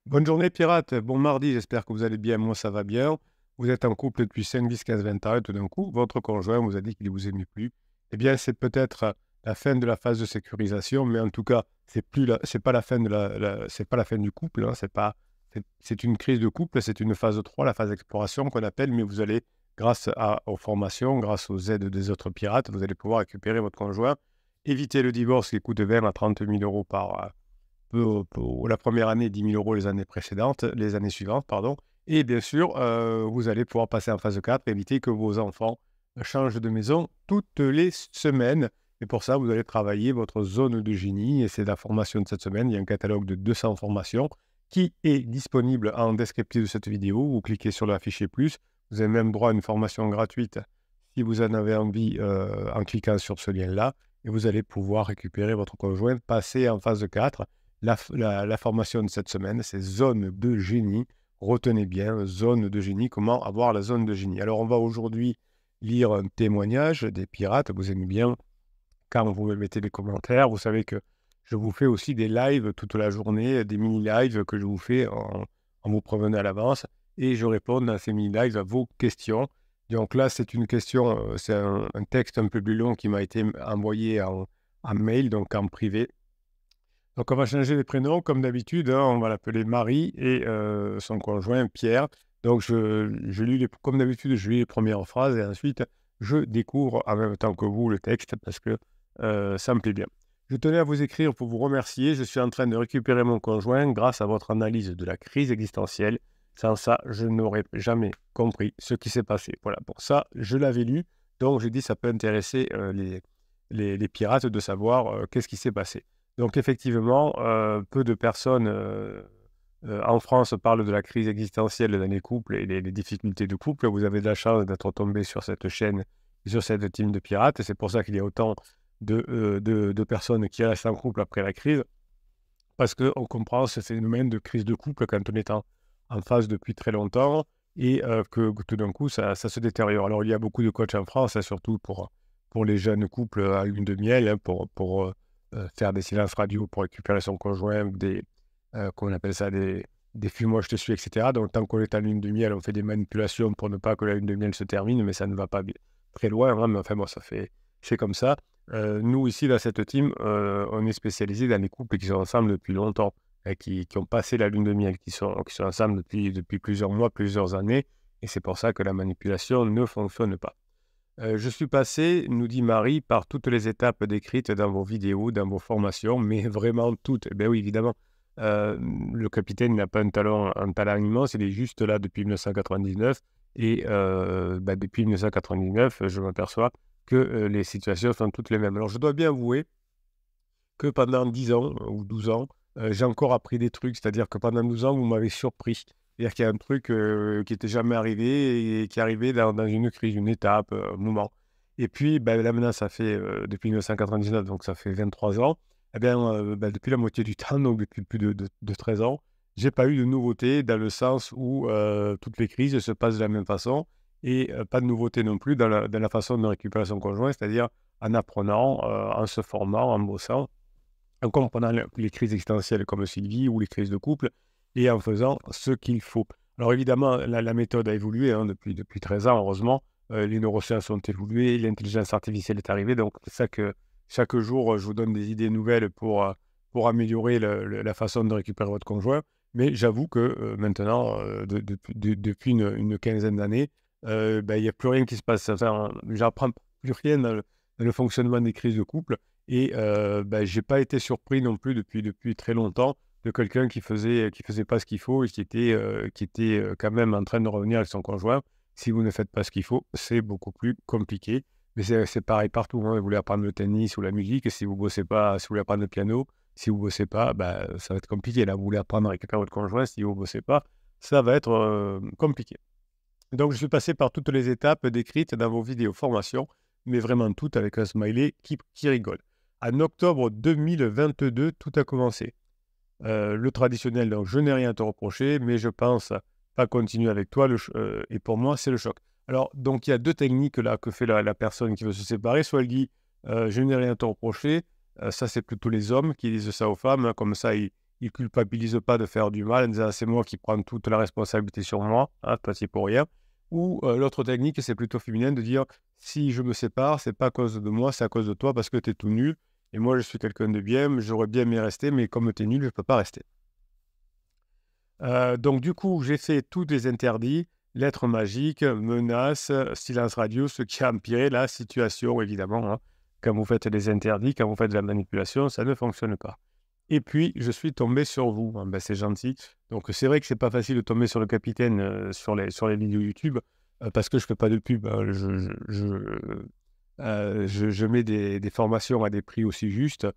Bonne journée pirate, bon mardi, j'espère que vous allez bien, moi ça va bien. Vous êtes en couple depuis 5, 10, 15, 20 ans et tout d'un coup, votre conjoint vous a dit qu'il ne vous aimait plus. Eh bien, c'est peut-être la fin de la phase de sécurisation, mais en tout cas, c'est pas la fin c'est pas la fin du couple, hein, c'est une crise de couple, c'est une phase 3, la phase d'exploration qu'on appelle, mais vous allez, aux formations, grâce aux aides des autres pirates, vous allez pouvoir récupérer votre conjoint, éviter le divorce qui coûte 20 à 30 000 euros pour la première année, 10 000 euros les années suivantes, pardon. Et bien sûr, vous allez pouvoir passer en phase 4, éviter que vos enfants changent de maison toutes les semaines. Et pour ça, vous allez travailler votre zone de génie. Et c'est la formation de cette semaine. Il y a un catalogue de 200 formations qui est disponible en descriptif de cette vidéo. Vous cliquez sur le fichier plus. Vous avez même droit à une formation gratuite si vous en avez envie en cliquant sur ce lien-là. Et vous allez pouvoir récupérer votre conjoint, passer en phase 4. La formation de cette semaine, c'est zone de génie. Retenez bien, zone de génie, comment avoir la zone de génie. Alors, on va aujourd'hui lire un témoignage des pirates. Vous aimez bien quand vous me mettez des commentaires. Vous savez que je vous fais aussi des lives toute la journée, des mini-lives que je vous fais en vous prévenant à l'avance. Et je réponds dans ces mini-lives à vos questions. Donc là, c'est une question, c'est un texte un peu plus long qui m'a été envoyé en mail, donc en privé. Donc, on va changer les prénoms comme d'habitude, hein, on va l'appeler Marie et son conjoint Pierre. Donc, je lis comme d'habitude, je lis les premières phrases et ensuite, je découvre en même temps que vous le texte parce que ça me plaît bien. Je tenais à vous écrire pour vous remercier. Je suis en train de récupérer mon conjoint grâce à votre analyse de la crise existentielle. Sans ça, je n'aurais jamais compris ce qui s'est passé. Voilà, pour ça, je l'avais lu. Donc, j'ai dit ça peut intéresser les pirates de savoir qu'est-ce qui s'est passé. Donc effectivement, peu de personnes en France parlent de la crise existentielle dans les couples et les difficultés de couple. Vous avez de la chance d'être tombé sur cette chaîne, sur cette team de pirates. Et c'est pour ça qu'il y a autant de personnes qui restent en couple après la crise, parce qu'on comprend ce phénomène de crise de couple quand on est en phase depuis très longtemps et que tout d'un coup, ça se détériore. Alors, il y a beaucoup de coachs en France, hein, surtout pour les jeunes couples à lune de miel, hein, pour faire des silences radio, pour récupérer son conjoint, comment on appelle ça, des fuis-moi, je te suis, etc. Donc, tant qu'on est en lune de miel, on fait des manipulations pour ne pas que la lune de miel se termine, mais ça ne va pas très loin, hein, mais enfin, bon, c'est comme ça. Nous, ici, dans cette team, on est spécialisé dans les couples qui sont ensemble depuis longtemps, et qui ont passé la lune de miel, qui sont ensemble depuis plusieurs mois, plusieurs années, et c'est pour ça que la manipulation ne fonctionne pas. Je suis passé, nous dit Marie, par toutes les étapes décrites dans vos vidéos, dans vos formations, mais vraiment toutes. Eh bien oui, évidemment, le capitaine n'a pas un talent immense, il est juste là depuis 1999, et depuis 1999, je m'aperçois que les situations sont toutes les mêmes. Alors, je dois bien avouer que pendant 10 ans ou 12 ans, j'ai encore appris des trucs. C'est-à-dire que pendant 12 ans, vous m'avez surpris. C'est-à-dire qu'il y a un truc qui n'était jamais arrivé et qui arrivait dans une crise, une étape, un moment. Et puis, là maintenant, ça fait depuis 1999, donc ça fait 23 ans. Eh bien, depuis la moitié du temps, donc depuis plus de 13 ans, j'ai pas eu de nouveauté dans le sens où toutes les crises se passent de la même façon et pas de nouveauté non plus dans la façon de récupérer son conjoint, c'est-à-dire en apprenant, en se formant, en bossant, en comprenant les crises existentielles comme Sylvie ou les crises de couple et en faisant ce qu'il faut. Alors évidemment, la méthode a évolué depuis 13 ans, heureusement. Les neurosciences ont évolué, l'intelligence artificielle est arrivée. Donc, c'est ça que chaque jour, je vous donne des idées nouvelles pour améliorer la façon de récupérer votre conjoint. Mais j'avoue que maintenant, depuis une quinzaine d'années, il n'y a plus rien qui se passe. Enfin, j'apprends plus rien dans le fonctionnement des crises de couple. Et j'ai pas été surpris non plus depuis très longtemps de quelqu'un qui faisait pas ce qu'il faut et qui était quand même en train de revenir avec son conjoint. Si vous ne faites pas ce qu'il faut, c'est beaucoup plus compliqué. Mais c'est pareil partout, hein. Vous voulez apprendre le tennis ou la musique, si vous bossez pas, si vous voulez apprendre le piano, si vous bossez pas, ça va être compliqué. Là, vous voulez apprendre à récupérer votre conjoint, si vous bossez pas, ça va être compliqué. Donc, je suis passé par toutes les étapes décrites dans vos vidéos formation, mais vraiment toutes avec un smiley qui rigole. En octobre 2022, tout a commencé. Le traditionnel, donc je n'ai rien à te reprocher, mais je pense pas continuer avec toi, et pour moi, c'est le choc. Alors, donc il y a deux techniques là que fait la personne qui veut se séparer. Soit elle dit je n'ai rien à te reprocher, ça c'est plutôt les hommes qui disent ça aux femmes, hein, comme ça il ne culpabilise pas de faire du mal en disant c'est moi qui prends toute la responsabilité sur moi, hein, toi c'est pour rien. Ou l'autre technique, c'est plutôt féminin de dire si je me sépare, c'est pas à cause de moi, c'est à cause de toi parce que tu es tout nul. Et moi, je suis quelqu'un de bien, j'aurais bien aimé rester, mais comme tu es nul, je ne peux pas rester. Donc du coup, j'ai fait tous les interdits, lettres magiques, menaces, silence radio, ce qui a empiré la situation évidemment, hein. Quand vous faites des interdits, quand vous faites de la manipulation, ça ne fonctionne pas. Et puis je suis tombé sur vous, hein, ben, c'est gentil. Donc c'est vrai que c'est pas facile de tomber sur le capitaine, sur les vidéos YouTube, parce que je fais pas de pub, hein. Je mets des formations à des prix aussi justes,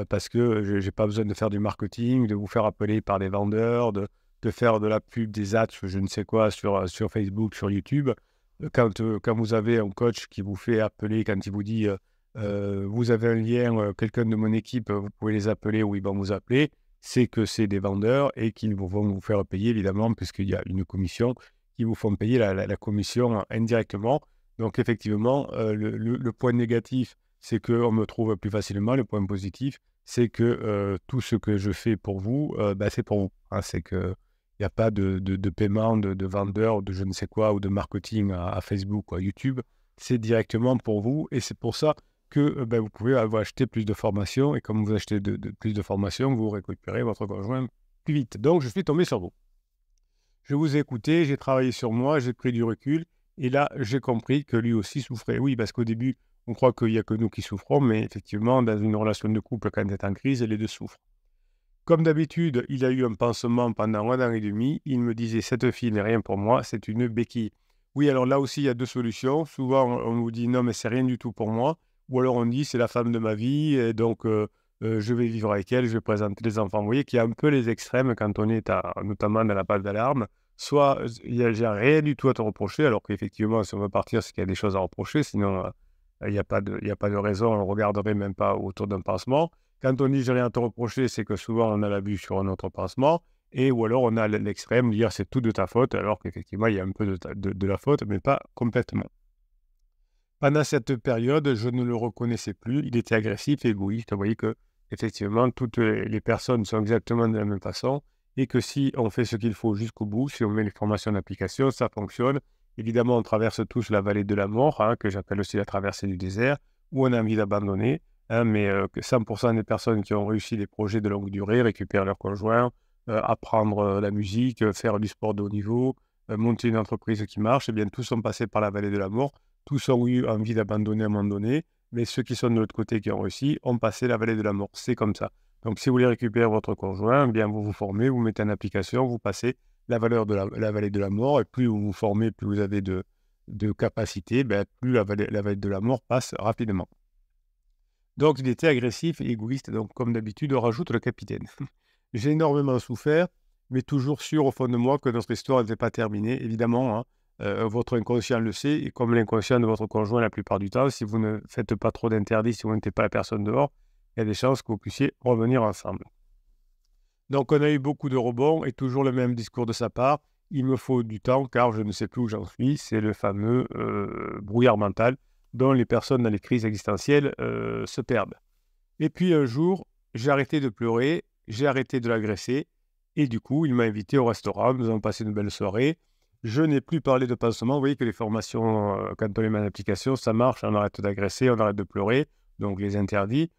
parce que je j'ai pas besoin de faire du marketing, de vous faire appeler par des vendeurs, de faire de la pub, des ads, je ne sais quoi, sur Facebook, sur YouTube. Quand vous avez un coach qui vous fait appeler, quand il vous dit vous avez un lien, quelqu'un de mon équipe, vous pouvez les appeler ou ils vont vous appeler, c'est que c'est des vendeurs et qu'ils vont vous faire payer évidemment, puisqu'il y a une commission, qui vous font payer la commission indirectement. Donc effectivement, le point négatif, c'est qu'on me trouve plus facilement. Le point positif, c'est que tout ce que je fais pour vous, bah, c'est pour vous, hein. C'est qu'il n'y a pas de paiement de vendeur ou de je ne sais quoi ou de marketing à Facebook ou à YouTube. C'est directement pour vous et c'est pour ça que bah, vous pouvez acheter plus de formations et comme vous achetez plus de formations, vous récupérez votre conjoint plus vite. Donc, je suis tombé sur vous. Je vous ai écouté, j'ai travaillé sur moi, j'ai pris du recul et là, j'ai compris que lui aussi souffrait. Oui, parce qu'au début, on croit qu'il n'y a que nous qui souffrons, mais effectivement, dans une relation de couple, quand elle est en crise, les deux souffrent. Comme d'habitude, il a eu un pansement pendant 1 an et demi. Il me disait, cette fille n'est rien pour moi, c'est une béquille. Oui, alors là aussi, il y a deux solutions. Souvent, on nous dit, non, mais c'est rien du tout pour moi. Ou alors on dit, c'est la femme de ma vie, et donc je vais vivre avec elle, je vais présenter les enfants. Vous voyez qu'il y a un peu les extrêmes quand on est notamment dans la phase d'alarme. Soit j'ai rien du tout à te reprocher, alors qu'effectivement, si on veut partir, c'est qu'il y a des choses à reprocher, sinon il n'y a il y a pas de raison, on ne regarderait même pas autour d'un pansement. Quand on dit j'ai rien à te reprocher, c'est que souvent on a la vue sur un autre pansement, et ou alors on a l'extrême, dire c'est tout de ta faute, alors qu'effectivement il y a un peu de la faute, mais pas complètement. Pendant cette période, je ne le reconnaissais plus, il était agressif et égoïste. Vous voyez que effectivement toutes les personnes sont exactement de la même façon, et que si on fait ce qu'il faut jusqu'au bout, si on met les formations d'application, ça fonctionne. Évidemment, on traverse tous la vallée de la mort, hein, que j'appelle aussi la traversée du désert, où on a envie d'abandonner. Hein, mais que 100% des personnes qui ont réussi des projets de longue durée récupèrent leur conjoint, apprendre la musique, faire du sport de haut niveau, monter une entreprise qui marche, eh bien tous sont passés par la vallée de la mort, tous ont eu envie d'abandonner à un moment donné, mais ceux qui sont de l'autre côté qui ont réussi ont passé la vallée de la mort. C'est comme ça. Donc si vous voulez récupérer votre conjoint, eh bien vous vous formez, vous mettez en application, vous passez la vallée de la mort, et plus vous vous formez, plus vous avez de capacité, ben, plus la vallée de la mort passe rapidement. Donc, il était agressif et égoïste. Donc, comme d'habitude, on rajoute le capitaine. J'ai énormément souffert, mais toujours sûr au fond de moi que notre histoire n'était pas terminée. Évidemment, hein, votre inconscient le sait, et comme l'inconscient de votre conjoint la plupart du temps, si vous ne faites pas trop d'interdits, si vous n'êtes pas la personne dehors, il y a des chances que vous puissiez revenir ensemble. Donc, on a eu beaucoup de rebonds et toujours le même discours de sa part. Il me faut du temps car je ne sais plus où j'en suis. C'est le fameux brouillard mental dont les personnes dans les crises existentielles se perdent. Et puis un jour, j'ai arrêté de pleurer, j'ai arrêté de l'agresser et du coup, il m'a invité au restaurant. Nous avons passé une belle soirée. Je n'ai plus parlé de pansement. Vous voyez que les formations, quand on les met en application, ça marche. On arrête d'agresser, on arrête de pleurer. Donc, les interdits.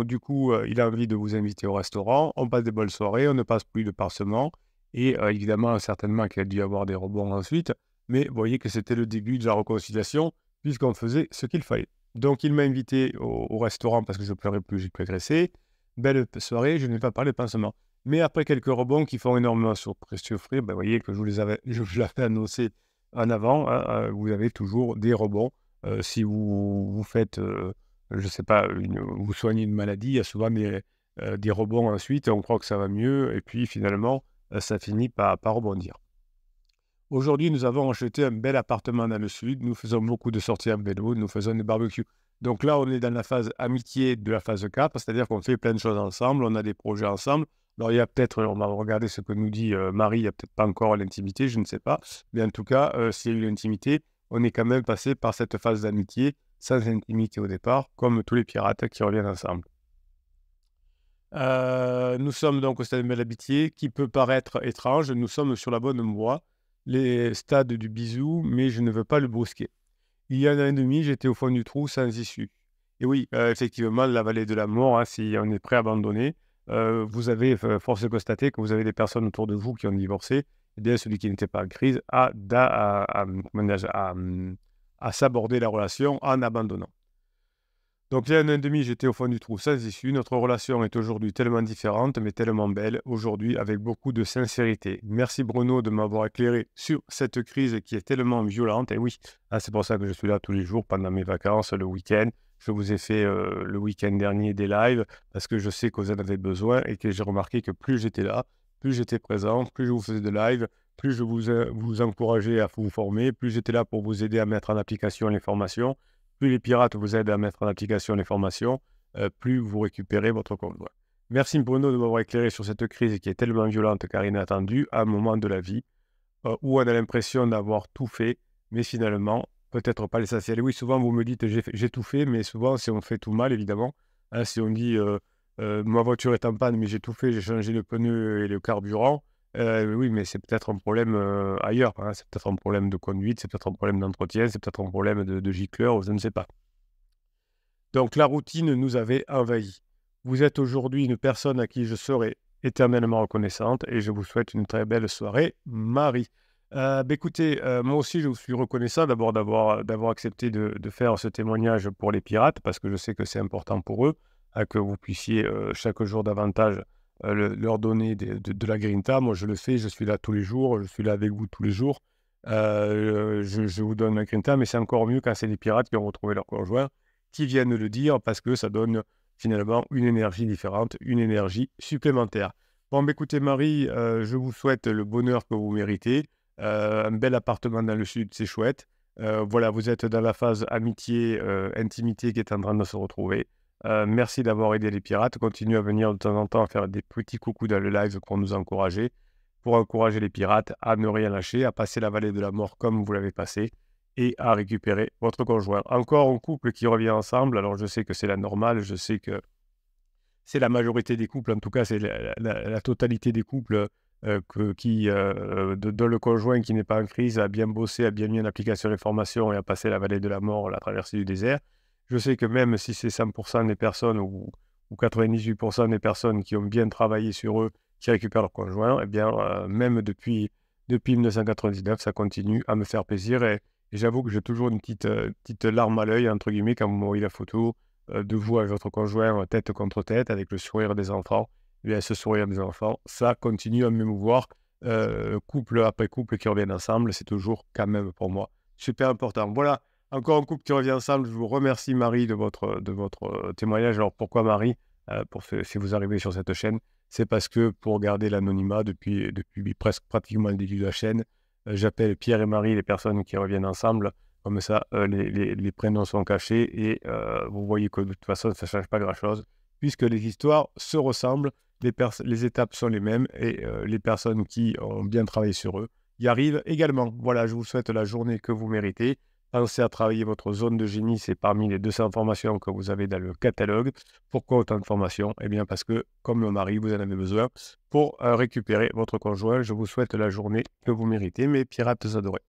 Du coup, il a envie de vous inviter au restaurant. On passe des bonnes soirées. On ne passe plus de pansement. Et évidemment, certainement qu'il a dû y avoir des rebonds ensuite. Mais vous voyez que c'était le début de la réconciliation puisqu'on faisait ce qu'il fallait. Donc, il m'a invité au restaurant parce que je ne pleurais plus, j'ai plus agressé. Belle soirée, je n'ai pas parlé de pansement. Mais après quelques rebonds qui font énormément souffrir, ben, vous voyez que je vous l'avais annoncé en avant, hein, vous avez toujours des rebonds. Si vous faites, je ne sais pas, vous soignez une maladie, il y a souvent des rebonds ensuite, on croit que ça va mieux, et puis finalement, ça finit par rebondir. Aujourd'hui, nous avons acheté un bel appartement dans le sud, nous faisons beaucoup de sorties en vélo, nous faisons des barbecues. Donc là, on est dans la phase amitié de la phase 4, c'est-à-dire qu'on fait plein de choses ensemble, on a des projets ensemble. Alors il y a peut-être, on va regarder ce que nous dit Marie, il n'y a peut-être pas encore l'intimité, je ne sais pas. Mais en tout cas, s'il y a eu l'intimité, on est quand même passé par cette phase d'amitié, sans intimité au départ, comme tous les pirates qui reviennent ensemble. Nous sommes donc au stade de l'amitié qui peut paraître étrange. Nous sommes sur la bonne voie, les stades du bisou, mais je ne veux pas le brusquer. Il y a 1 an et demi, j'étais au fond du trou sans issue. Et oui, effectivement, la vallée de la mort, hein, si on est prêt à abandonner, vous avez force est de constater que vous avez des personnes autour de vous qui ont divorcé. Eh bien, celui qui n'était pas en crise comment dirais-je, à s'aborder la relation en abandonnant. Donc, il y a 1 an et demi, j'étais au fond du trou sans issue. Notre relation est aujourd'hui tellement différente, mais tellement belle, aujourd'hui, avec beaucoup de sincérité. Merci Bruno de m'avoir éclairé sur cette crise qui est tellement violente. Et oui, ah, c'est pour ça que je suis là tous les jours pendant mes vacances, le week-end. Je vous ai fait le week-end dernier des lives parce que je sais que vous en avez besoin et que j'ai remarqué que plus j'étais là, plus j'étais présent, plus je vous faisais de live, plus je vous encourageais à vous former, plus j'étais là pour vous aider à mettre en application les formations. Plus les pirates vous aident à mettre en application les formations, plus vous récupérez votre convoi. Merci Bruno de m'avoir éclairé sur cette crise qui est tellement violente car inattendue à un moment de la vie où on a l'impression d'avoir tout fait, mais finalement, peut-être pas l'essentiel. Et oui, souvent vous me dites j'ai tout fait, mais souvent si on fait tout mal, évidemment, hein, si on dit ma voiture est en panne, mais j'ai tout fait, j'ai changé le pneu et le carburant, oui, mais c'est peut-être un problème ailleurs, hein. C'est peut-être un problème de conduite, c'est peut-être un problème d'entretien, c'est peut-être un problème de gicleur, je ne sais pas. Donc la routine nous avait envahis. Vous êtes aujourd'hui une personne à qui je serai éternellement reconnaissante et je vous souhaite une très belle soirée, Marie. Écoutez, moi aussi je vous suis reconnaissant d'abord d'avoir accepté de faire ce témoignage pour les pirates parce que je sais que c'est important pour eux, que vous puissiez chaque jour davantage leur donner de la grinta. Moi je le fais, je suis là tous les jours, je suis là avec vous tous les jours. Je vous donne la grinta, mais c'est encore mieux quand c'est les pirates qui ont retrouvé leur conjoint qui viennent le dire parce que ça donne finalement une énergie différente, une énergie supplémentaire. Bon, écoutez Marie, je vous souhaite le bonheur que vous méritez. Un bel appartement dans le sud, c'est chouette. Voilà, vous êtes dans la phase amitié, intimité qui est en train de se retrouver. Merci d'avoir aidé les pirates. Continuez à venir de temps en temps à faire des petits coucous dans le live pour nous encourager, pour encourager les pirates à ne rien lâcher, à passer la vallée de la mort comme vous l'avez passé et à récupérer votre conjoint. Encore un couple qui revient ensemble. Alors, je sais que c'est la normale, je sais que c'est la majorité des couples, en tout cas, c'est la totalité des couples dont le conjoint qui n'est pas en crise a bien bossé, a bien mis en application les formations et a passé la vallée de la mort, la traversée du désert. Je sais que même si c'est 100% des personnes ou 98% des personnes qui ont bien travaillé sur eux, qui récupèrent leur conjoint, eh bien, même depuis 1999, ça continue à me faire plaisir et j'avoue que j'ai toujours une petite larme à l'œil, entre guillemets, quand vous m'envoyez la photo de vous avec votre conjoint tête contre tête, avec le sourire des enfants. Eh bien, ce sourire des enfants, ça continue à m'émouvoir. Couple après couple qui reviennent ensemble, c'est toujours quand même pour moi super important. Voilà, encore un couple qui revient ensemble. Je vous remercie Marie de votre témoignage. Alors pourquoi Marie si vous arrivez sur cette chaîne, c'est parce que pour garder l'anonymat depuis presque pratiquement le début de la chaîne, j'appelle Pierre et Marie les personnes qui reviennent ensemble. Comme ça, les prénoms sont cachés et vous voyez que de toute façon, ça ne change pas grand-chose puisque les histoires se ressemblent, les étapes sont les mêmes et les personnes qui ont bien travaillé sur eux y arrivent également. Voilà, je vous souhaite la journée que vous méritez. Pensez à travailler votre zone de génie, c'est parmi les 200 formations que vous avez dans le catalogue. Pourquoi autant de formations? Eh bien parce que, comme le mari, vous en avez besoin pour récupérer votre conjoint. Je vous souhaite la journée que vous méritez, mes pirates adorés.